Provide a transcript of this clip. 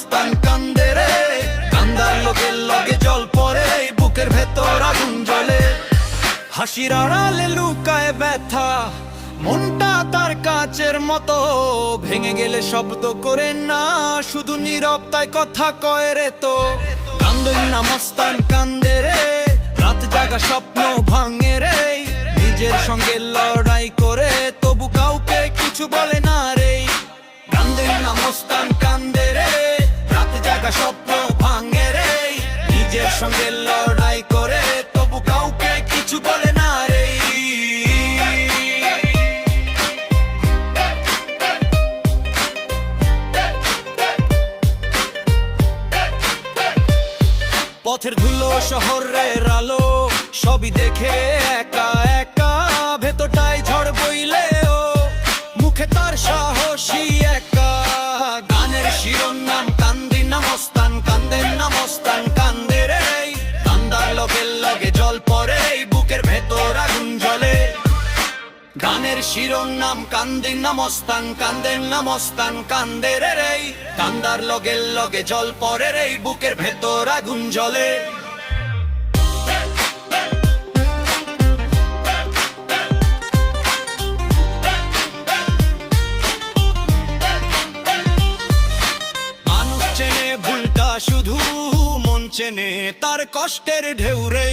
মস্তান কান্দে রে, কান্দার লগে লগে জল পড়ে, বুকের ভেতর আগুন জ্বলে। হাসির আড়ালে লুকায় ব্যথা, মনটা তার কাচের মতো, ভেঙে গেলে শব্দ করে না, শুধু নীরবতায় কথা কয় রে। তো কান্দই না মস্তান কান্দে রে, রাত জাগা স্বপ্ন ভাঙে রে, নিজের সঙ্গে লড়াই করে তবু কাউকে কিছু বলে না রে। কান্দই না মস্তান কান্দে রে, রাত জাগা স্বপ্ন ভাঙে রে, নিজের সঙ্গে লড়াই করে তবু কাউকে কিছু বলে না রে। পথের ধুলো শহরের আলো সবই দেখে একা একা, ভেতরটাই ঝড় বইলেও মুখে তার সাহসী একা। গানের শিরোনাম কান্দি না মস্তান কান্দে না মস্তান কান্দে রে, কান্দার লগে লগে জল পড়ে, বুকের ভেতর আগুন জ্বলে। গানের শিরোনাম কান্দি না মস্তান কান্দে না মস্তান কান্দে রে, কান্দার লগে লগে জল পড়ে রে, বুকের ভেতর আগুন জ্বলে। মানুষ চেনে ভুলটা শুধু, মন চেনে তার কষ্টের ঢেউ রে।